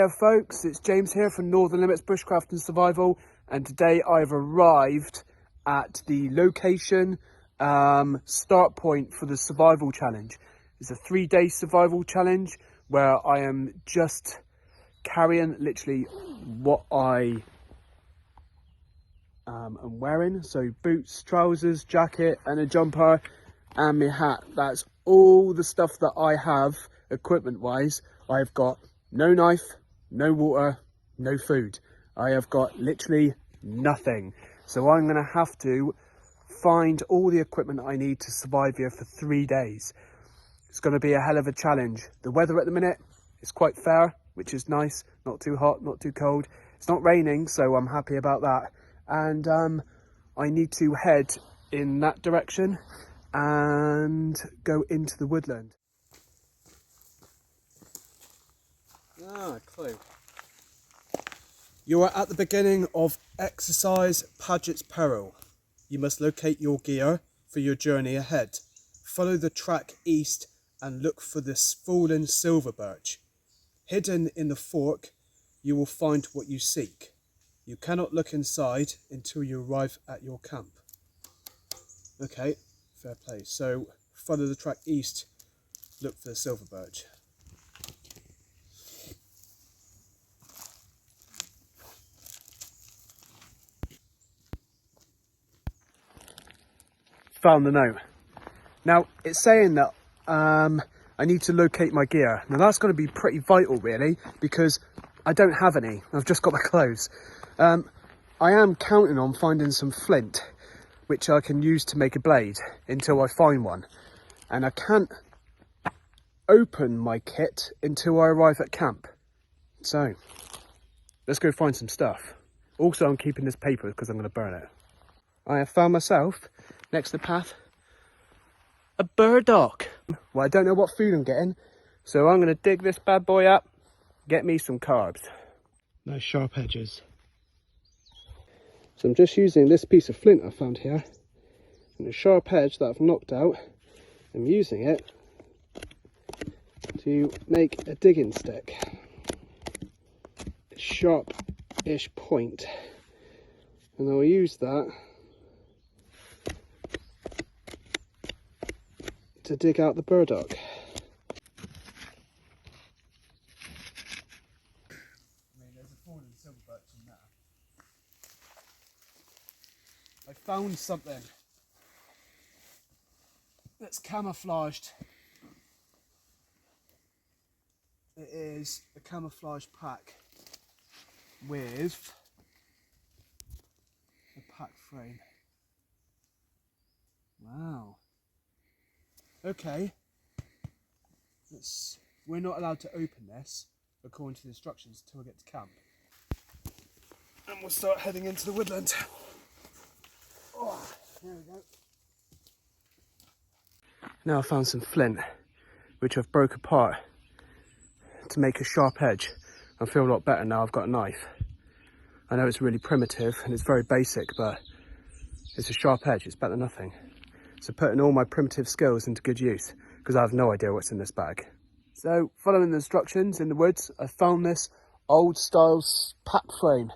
Hiya folks, it's James here from Northern Limits Bushcraft and Survival, and today I've arrived at the location start point for the survival challenge. It's a 3-day survival challenge where I am just carrying literally what I am wearing. So boots, trousers, jacket and a jumper and my hat. That's all the stuff that I have equipment wise. I've got no knife, no water, no food. I have got literally nothing. So I'm going to have to find all the equipment I need to survive here for 3 days. It's going to be a hell of a challenge. The weather at the minute is quite fair, which is nice. Not too hot, not too cold. It's not raining, so I'm happy about that. And I need to head in that direction and go into the woodland. Clue. You are at the beginning of Exercise Paget's Peril. You must locate your gear for your journey ahead. Follow the track east and look for this fallen silver birch. Hidden in the fork, you will find what you seek. You cannot look inside until you arrive at your camp. Okay, fair play. So follow the track east, look for the silver birch. Found the note. Now it's saying that I need to locate my gear. Now that's going to be pretty vital really, because I don't have any. I've just got my clothes. I am counting on finding some flint which I can use to make a blade until I find one, and I can't open my kit until I arrive at camp. So let's go find some stuff. Also I'm keeping this paper because I'm going to burn it. I have found myself, next to the path, a burdock. Well, I don't know what food I'm getting, so I'm going to dig this bad boy up, get me some carbs. Nice sharp edges. So I'm just using this piece of flint I found here, and a sharp edge that I've knocked out. I'm using it to make a digging stick. A sharp-ish point. And I'll use that to dig out the burdock. There's a fallen silver birch in there. I found something that's camouflaged. It is a camouflage pack with a pack frame. Wow. Okay, we're not allowed to open this according to the instructions until we get to camp. And we'll start heading into the woodland. Oh, there we go. Now I found some flint, which I've broke apart to make a sharp edge. I feel a lot better now I've got a knife. I know it's really primitive and it's very basic, but it's a sharp edge, it's better than nothing. So putting all my primitive skills into good use, because I have no idea what's in this bag. So following the instructions in the woods, I found this old style pack frame.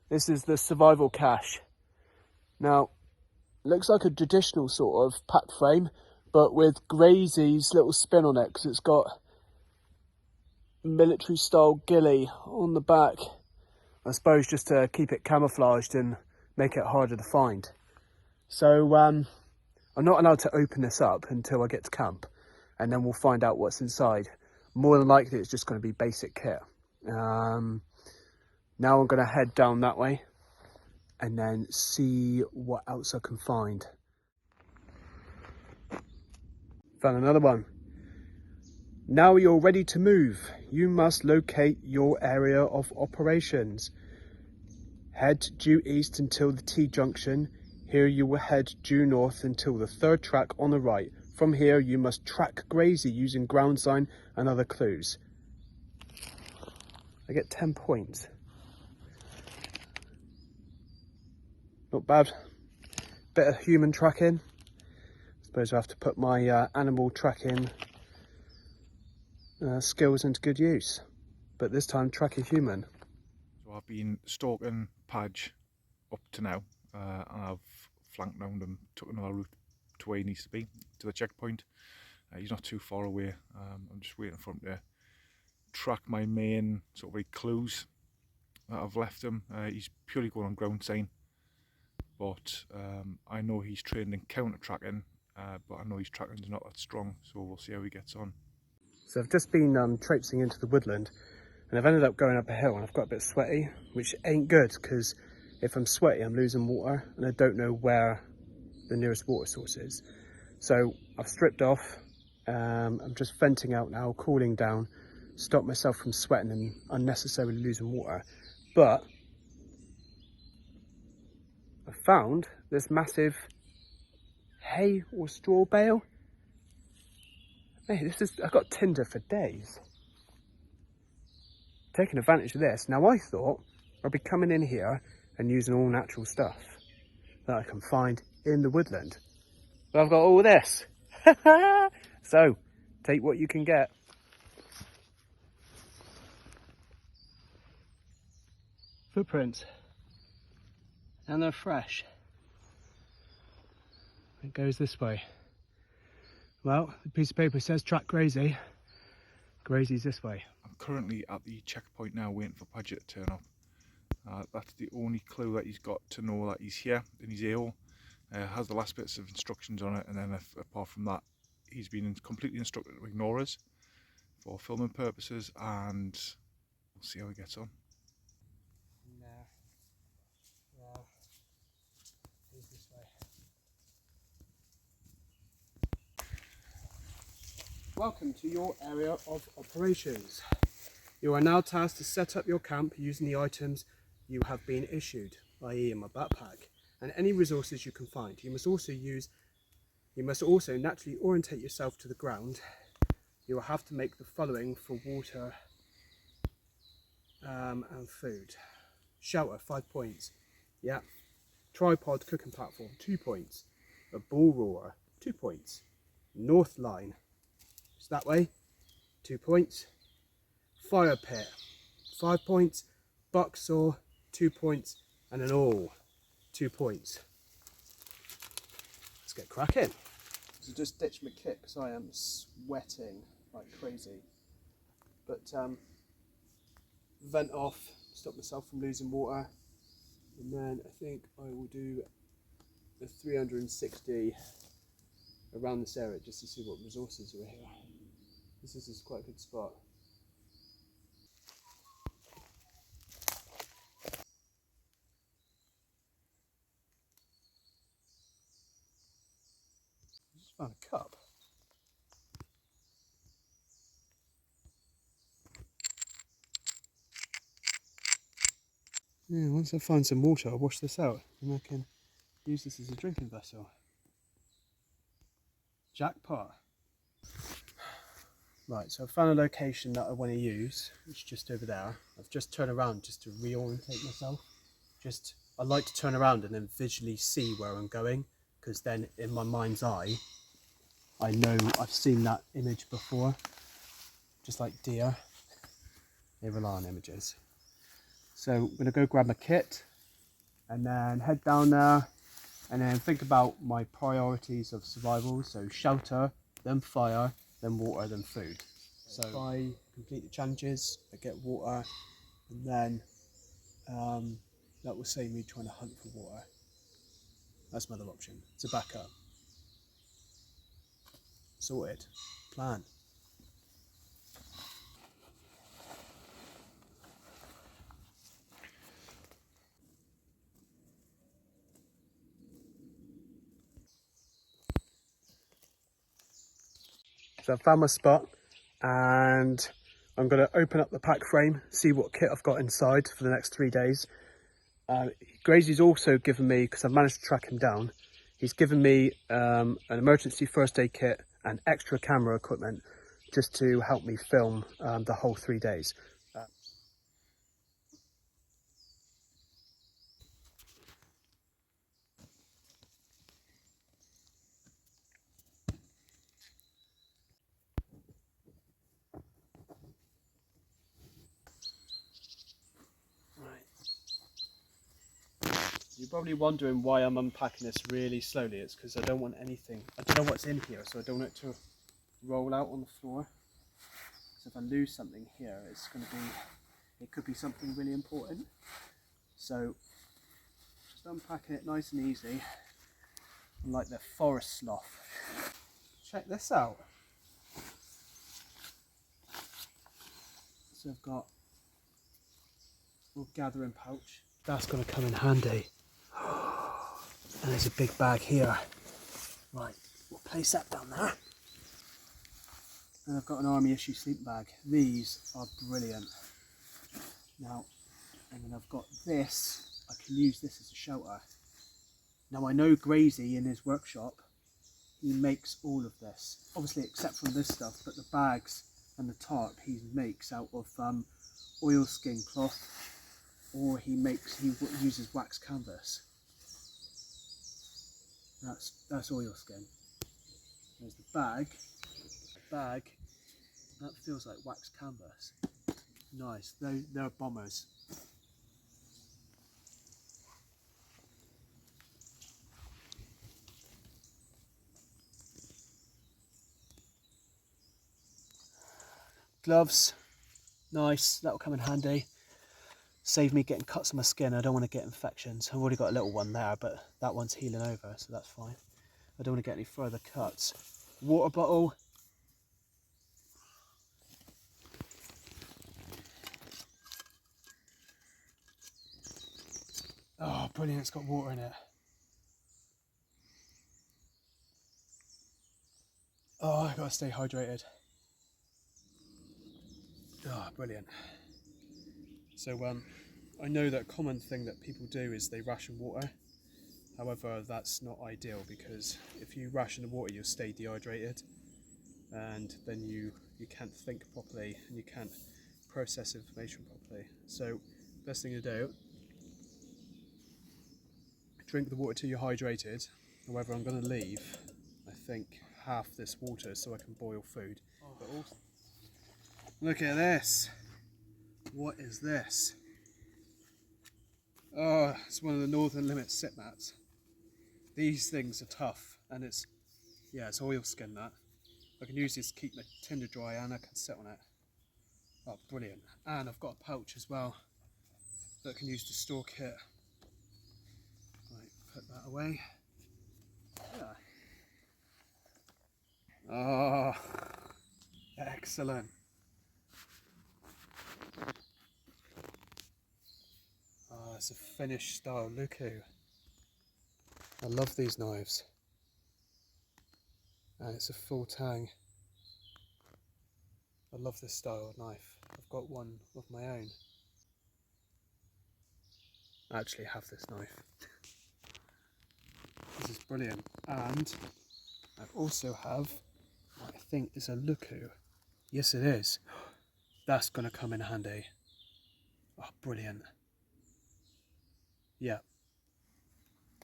This is the survival cache. Now, it looks like a traditional sort of pack frame, but with Grazie's little spin on it, because it's got military style ghillie on the back. I suppose just to keep it camouflaged and make it harder to find. So I'm not allowed to open this up until I get to camp, and then we'll find out what's inside. More than likely it's just going to be basic kit. Now I'm going to head down that way and then see what else I can find. Found another one. Now you're ready to move. You must locate your area of operations. Head due east until the T-junction. Here you will head due north until the 3rd track on the right. From here you must track Grazie using ground sign and other clues. I get 10 points. Not bad. Bit of human tracking. Suppose I have to put my animal tracking skills into good use. but this time track a human. So I've been stalking Padge up to now, and I've flanked round him, took another route to where he needs to be, to the checkpoint. He's not too far away. I'm just waiting for him to track my main sort of clues that I've left him. He's purely going on ground sign, but I know he's trained in counter tracking, but I know his tracking's not that strong, so we'll see how he gets on. So I've just been traipsing into the woodland, and I've ended up going up a hill, and I've got a bit sweaty, which ain't good, because if I'm sweaty I'm losing water and I don't know where the nearest water source is. So I've stripped off, I'm just venting out now, cooling down, stop myself from sweating and unnecessarily losing water. But I found this massive hay or straw bale. Hey, I've got tinder for days. Taking advantage of this. Now I thought I'd be coming in here and using all natural stuff that I can find in the woodland. But I've got all this. So, take what you can get. Footprints. And they're fresh. It goes this way. Well, the piece of paper says track Grazy. Grazy's this way. I'm currently at the checkpoint now waiting for Padgett to turn up. That's the only clue that he's got to know that he's here in his AO. Has the last bits of instructions on it, and then apart from that, he's been completely instructed to ignore us for filming purposes, and we'll see how he gets on. He's this way. Welcome to your area of operations. You are now tasked to set up your camp using the items you have been issued, i.e. in my backpack, and any resources you can find. You must also naturally orientate yourself to the ground. You will have to make the following for water and food. Shelter, 5 points. Yeah. Tripod cooking platform, 2 points. A bull roarer, 2 points. North line, it's that way, 2 points. Fire pit, 5 points. Buck saw, 2 points. And an awl, 2 points. Let's get cracking. So just ditch my kit because I am sweating like crazy. But vent off, stop myself from losing water. And then I think I will do a 360 around this area just to see what resources are here. This is quite a good spot. I just found a cup. Yeah, once I find some water, I'll wash this out and I can use this as a drinking vessel. Jackpot. Right, so I found a location that I want to use, which is just over there. I've just turned around just to reorientate myself. I like to turn around and then visually see where I'm going, because then in my mind's eye, I know I've seen that image before. Just like deer, they rely on images. So I'm going to go grab my kit and then head down there and then think about my priorities of survival. So shelter, then fire, then water, then food. So if I complete the challenges, I get water, and then that will save me trying to hunt for water. That's my other option. It's a backup. Sorted. Plan. So I've found my spot and I'm going to open up the pack frame, see what kit I've got inside for the next 3 days. Grazy's also given me, because I've managed to track him down, he's given me an emergency first aid kit and extra camera equipment just to help me film the whole 3 days. You're probably wondering why I'm unpacking this really slowly. It's because I don't want anything, I don't know what's in here, so I don't want it to roll out on the floor. So if I lose something here, it's going to be, it could be something really important. So just unpacking it nice and easy, like the forest sloth. Check this out. So I've got a little gathering pouch. That's going to come in handy. And there's a big bag here. Right, we'll place that down there. And I've got an army issue sleep bag. These are brilliant. Now, and then I've got this. I can use this as a shelter. Now I know Grazy in his workshop, he makes all of this. Obviously except from this stuff, but the bags and the tarp he makes out of oilskin cloth, or he uses wax canvas. That's oilskin. There's the bag. That feels like wax canvas. Nice. They're bombers. Gloves. Nice. That'll come in handy. Save me getting cuts on my skin. I don't want to get infections. I've already got a little one there, but that one's healing over, so that's fine. I don't want to get any further cuts. Water bottle. Oh, brilliant, it's got water in it. Oh, I've got to stay hydrated. Oh, brilliant. So, I know that a common thing that people do is they ration water. However, that's not ideal, because if you ration the water, you'll stay dehydrated. And then you can't think properly, and you can't process information properly. So, best thing to do, drink the water till you're hydrated. However, I'm going to leave, I think, half this water so I can boil food. But also, look at this. What is this? Oh, it's one of the Northern Limits sit mats. These things are tough, and it's oilskin that. I can use this to keep my tinder dry, and I can sit on it. Oh, brilliant. And I've got a pouch as well that I can use to store kit. Right, put that away. Yeah. Oh, excellent. Oh, it's a finished style Luku. I love these knives. And it's a full tang. I love this style of knife. I've got one of my own. I actually have this knife. This is brilliant. And I also have what I think is a Luku. Yes, it is. That's going to come in handy. Oh, brilliant. Yeah.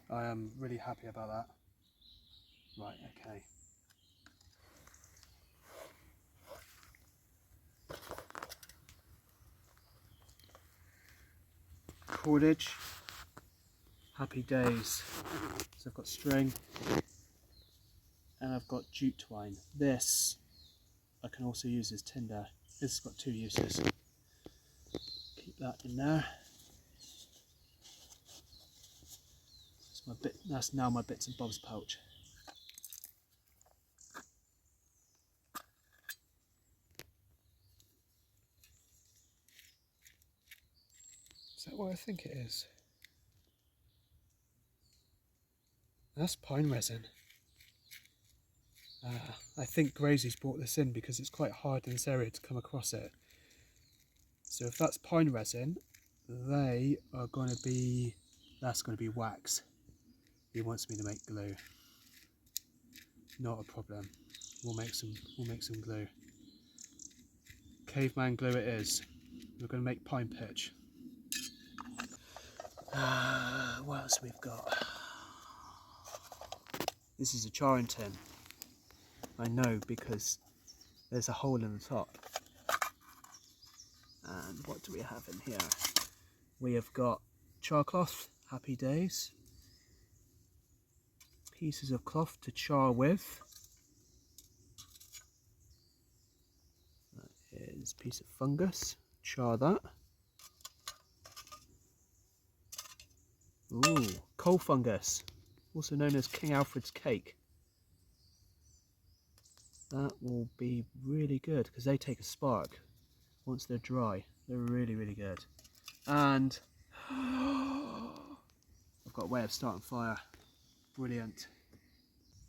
I am really happy about that. Right, okay. Cordage. Happy days. So I've got string. And I've got jute twine. This I can also use as tinder. This has got two uses. Keep that in there. That's now my bits and bobs pouch. Is that what I think it is? That's pine resin. I think Grazy's brought this in because it's quite hard in this area to come across it. So if that's pine resin, that's going to be wax. He wants me to make glue. Not a problem. We'll make some glue. Caveman glue it is. We're going to make pine pitch. What else we've got? This is a charring tin. I know because there's a hole in the top. And what do we have in here? We have got char cloth, Happy days. Pieces of cloth to char with. That is a piece of fungus. Char that. Ooh, coal fungus, also known as King Alfred's cake. That will be really good because they take a spark once they're dry. They're really, really good. And I've got a way of starting fire. Brilliant.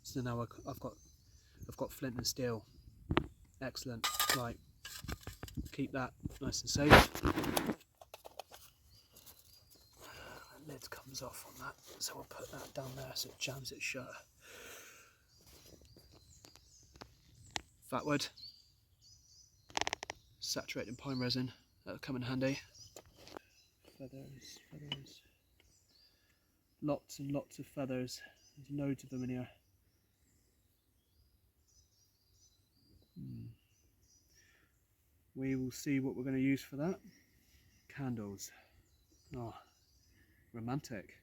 So now I've got flint and steel. Excellent. Right, keep that nice and safe. The lid comes off on that, so we'll put that down there so it jams it shut. Fatwood, saturated pine resin, that'll come in handy. Feathers, feathers. Lots and lots of feathers. There's loads of them in here. We will see what we're going to use for that. Candles. Oh, romantic.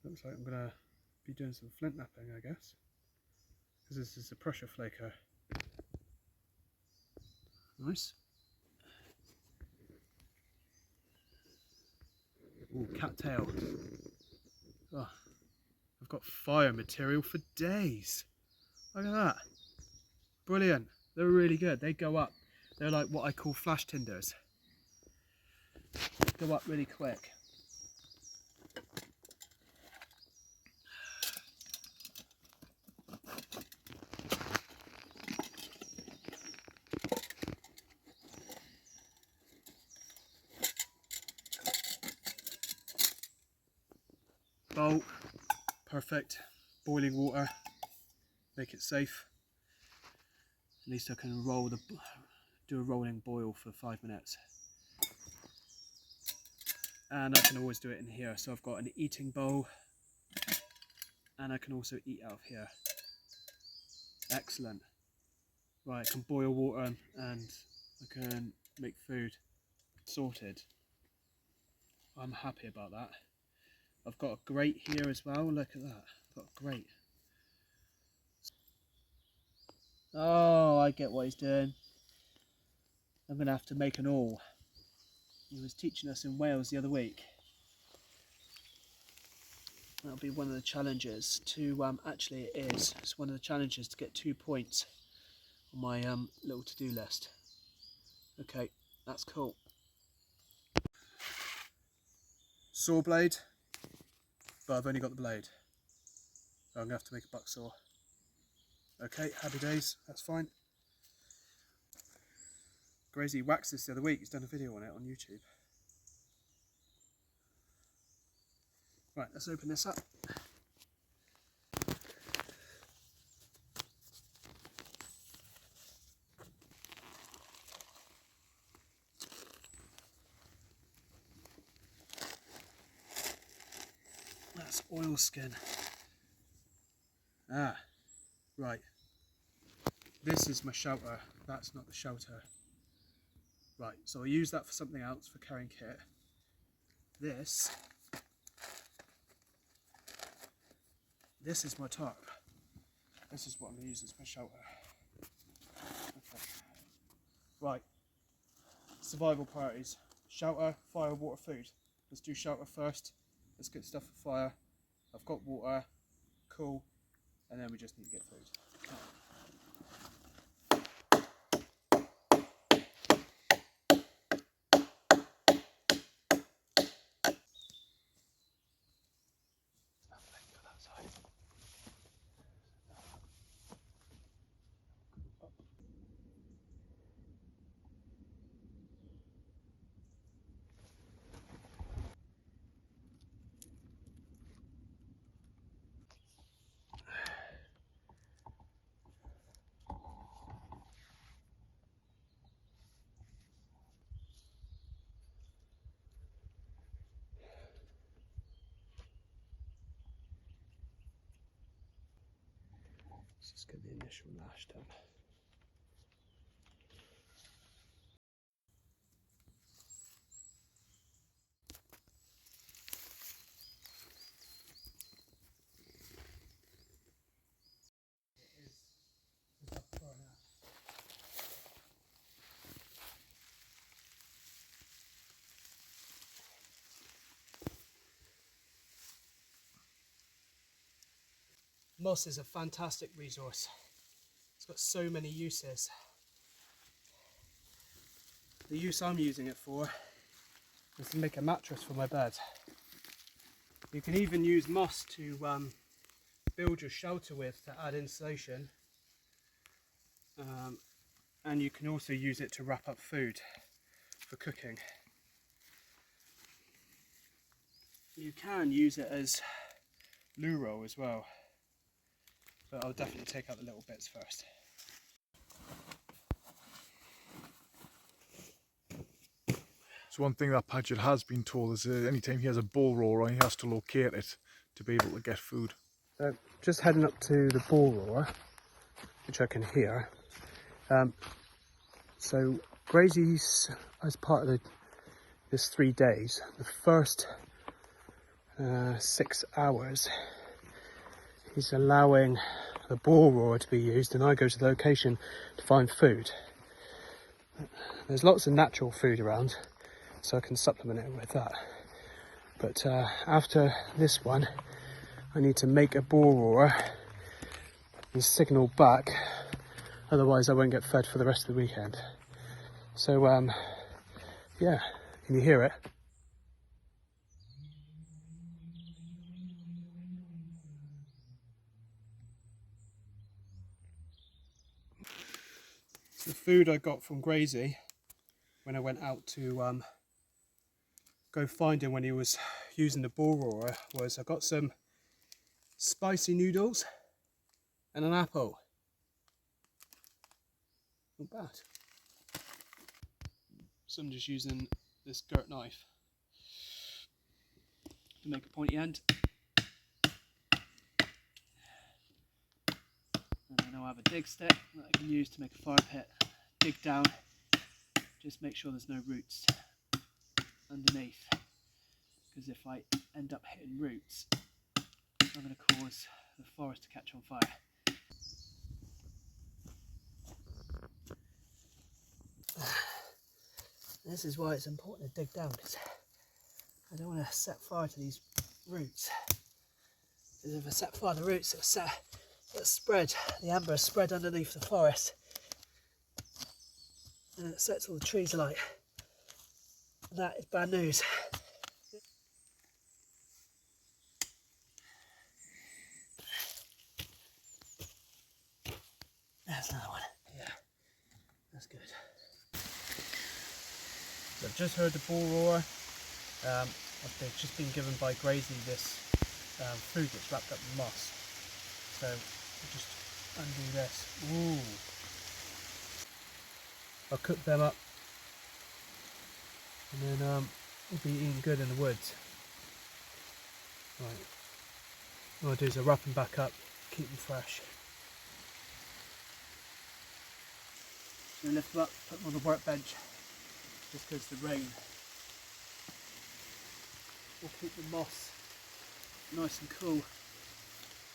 Looks like I'm going to be doing some flint knapping, I guess. Because this is a pressure flaker. Nice. Ooh, cattail. Oh, I've got fire material for days. Look at that. Brilliant. They're really good. They go up. They're like what I call flash tinders. Go up really quick. Bowl. Perfect. Boiling water. Make it safe. At least I can do a rolling boil for 5 minutes. And I can always do it in here. So I've got an eating bowl and I can also eat out of here. Excellent. Right, I can boil water and I can make food. Sorted. I'm happy about that. I've got a grate here as well. Look at that. I've got a grate. Oh, I get what he's doing. I'm going to have to make an awl. He was teaching us in Wales the other week. That'll be one of the challenges to, actually it is. It's one of the challenges to get 2 points on my little to-do list. Okay, that's cool. Saw blade, but I've only got the blade. I'm going to have to make a buck saw. Okay, happy days, that's fine. Grazy waxed this the other week, he's done a video on it on YouTube. Right, let's open this up. That's oilskin. Ah, right. This is my shelter, that's not the shelter. Right, so I'll use that for something else, for carrying kit. This is my tarp. This is what I'm going to use as my shelter. Okay. Right, survival priorities. Shelter, fire, water, food. Let's do shelter first. Let's get stuff for fire. I've got water, cool, and then we just need to get food. Let's just get the initial lash done. Moss is a fantastic resource. It's got so many uses. The use I'm using it for is to make a mattress for my bed. You can even use moss to build your shelter with to add insulation. And you can also use it to wrap up food for cooking. You can use it as loo roll as well, but I'll definitely take out the little bits first. So one thing that Paget has been told is anytime he has a bull roarer, he has to locate it to be able to get food. So just heading up to the bull roarer, which I can hear. So Grazy's, as part of this 3 days, the first 6 hours, he's allowing the bull roarer to be used, and I go to the location to find food. There's lots of natural food around, so I can supplement it with that. But after this one, I need to make a bull roarer and signal back, otherwise I won't get fed for the rest of the weekend. So yeah, can you hear it? The food I got from Grazy when I went out to go find him when he was using the bull roarer was I got some spicy noodles and an apple. Not bad. So I'm just using this girt knife to make a pointy end. And then I'll have a dig stick that I can use to make a fire pit. Dig down, just make sure there's no roots underneath, because if I end up hitting roots, I'm going to cause the forest to catch on fire. This is why it's important to dig down, because I don't want to set fire to these roots. Because if I set fire to the roots, it'll spread, the amber will spread underneath the forest, and it sets all the trees alight. That is bad news. There's another one. Yeah, that's good. So I've just heard the bull roar. I've just been given by Grazy this food that's wrapped up in moss. So I'll just undo this. Ooh. I'll cook them up, and then we'll be eating good in the woods. Right. What I'll do is I'll wrap them back up, keep them fresh. So lift them up, put them on the workbench, just because the rain will keep the moss nice and cool,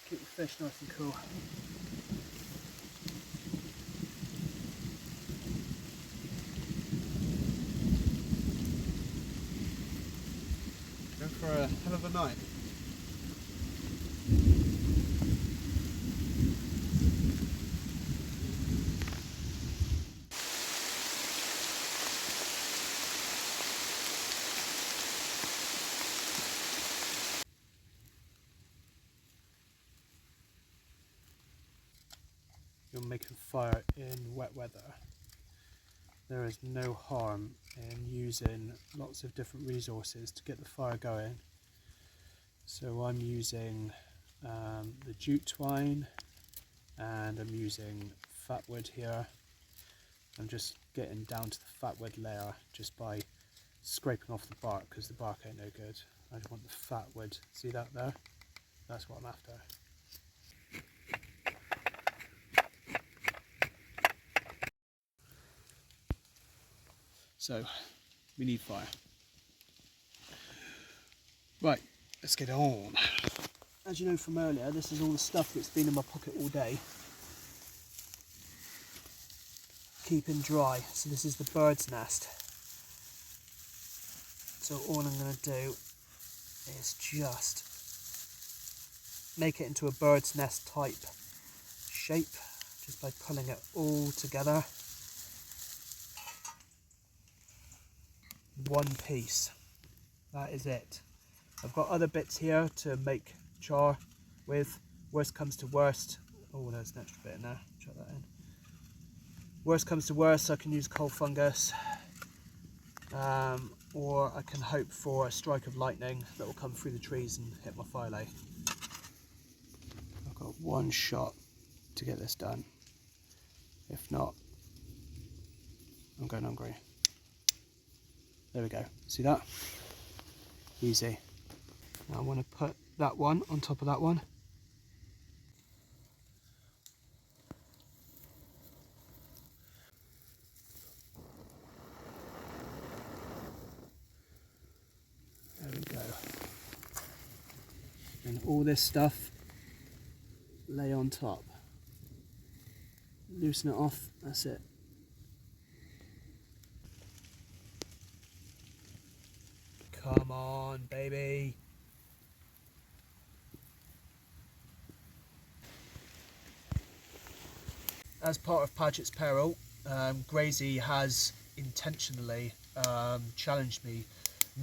keep the fish nice and cool. Going for a hell of a night. You're making fire in wet weather. There is no harm in using lots of different resources to get the fire going. So I'm using the jute twine, and I'm using fatwood here. I'm just getting down to the fatwood layer just by scraping off the bark, because the bark ain't no good. I just want the fatwood. See that there? That's what I'm after. So we need fire. Right, let's get on. As you know from earlier, this is all the stuff that's been in my pocket all day, keeping dry. So this is the bird's nest. So all I'm going to do is just make it into a bird's nest type shape, just by pulling it all together. One piece. That is it. I've got other bits here to make char with. Worst comes to worst. Oh, there's an extra bit in there. Chuck that in. Worst comes to worst, I can use coal fungus. Or I can hope for a strike of lightning that will come through the trees and hit my fire lay. I've got one shot to get this done. If not, I'm going hungry. There we go. See that? Easy. Now I want to put that one on top of that one. There we go. And all this stuff lay on top. Loosen it off, that's it. Come on, baby. As part of Paget's Peril, Gracie has intentionally challenged me,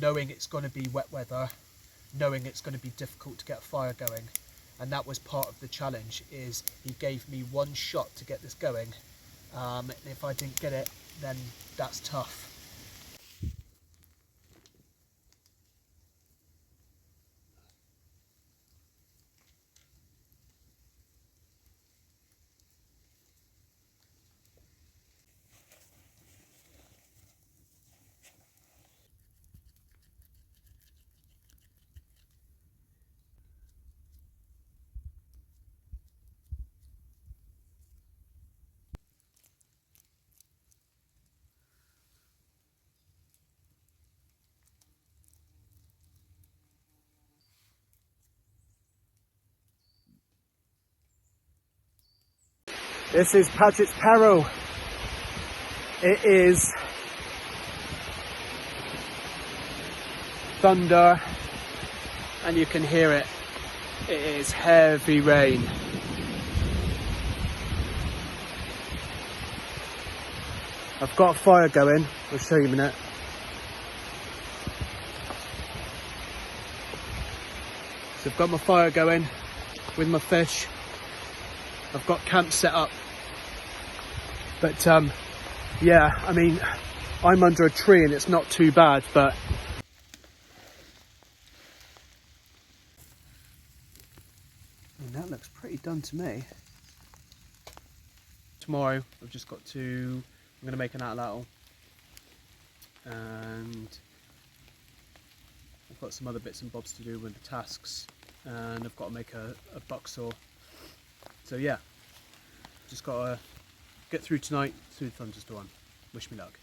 knowing it's going to be wet weather, knowing it's going to be difficult to get a fire going. And that was part of the challenge, is he gave me one shot to get this going. And if I didn't get it, then that's tough. This is Paget's Peril. It is thunder, and you can hear it. It is heavy rain. I've got a fire going. I'll show you in a minute. So I've got my fire going with my fish. I've got camp set up. But yeah, I mean, I'm under a tree and it's not too bad, but I mean, that looks pretty done to me. Tomorrow I've just got to, I'm going to make an atlatl, and I've got some other bits and bobs to do with the tasks, and I've got to make a buck saw. So yeah, just got to get through tonight, through the thunderstorm. Wish me luck.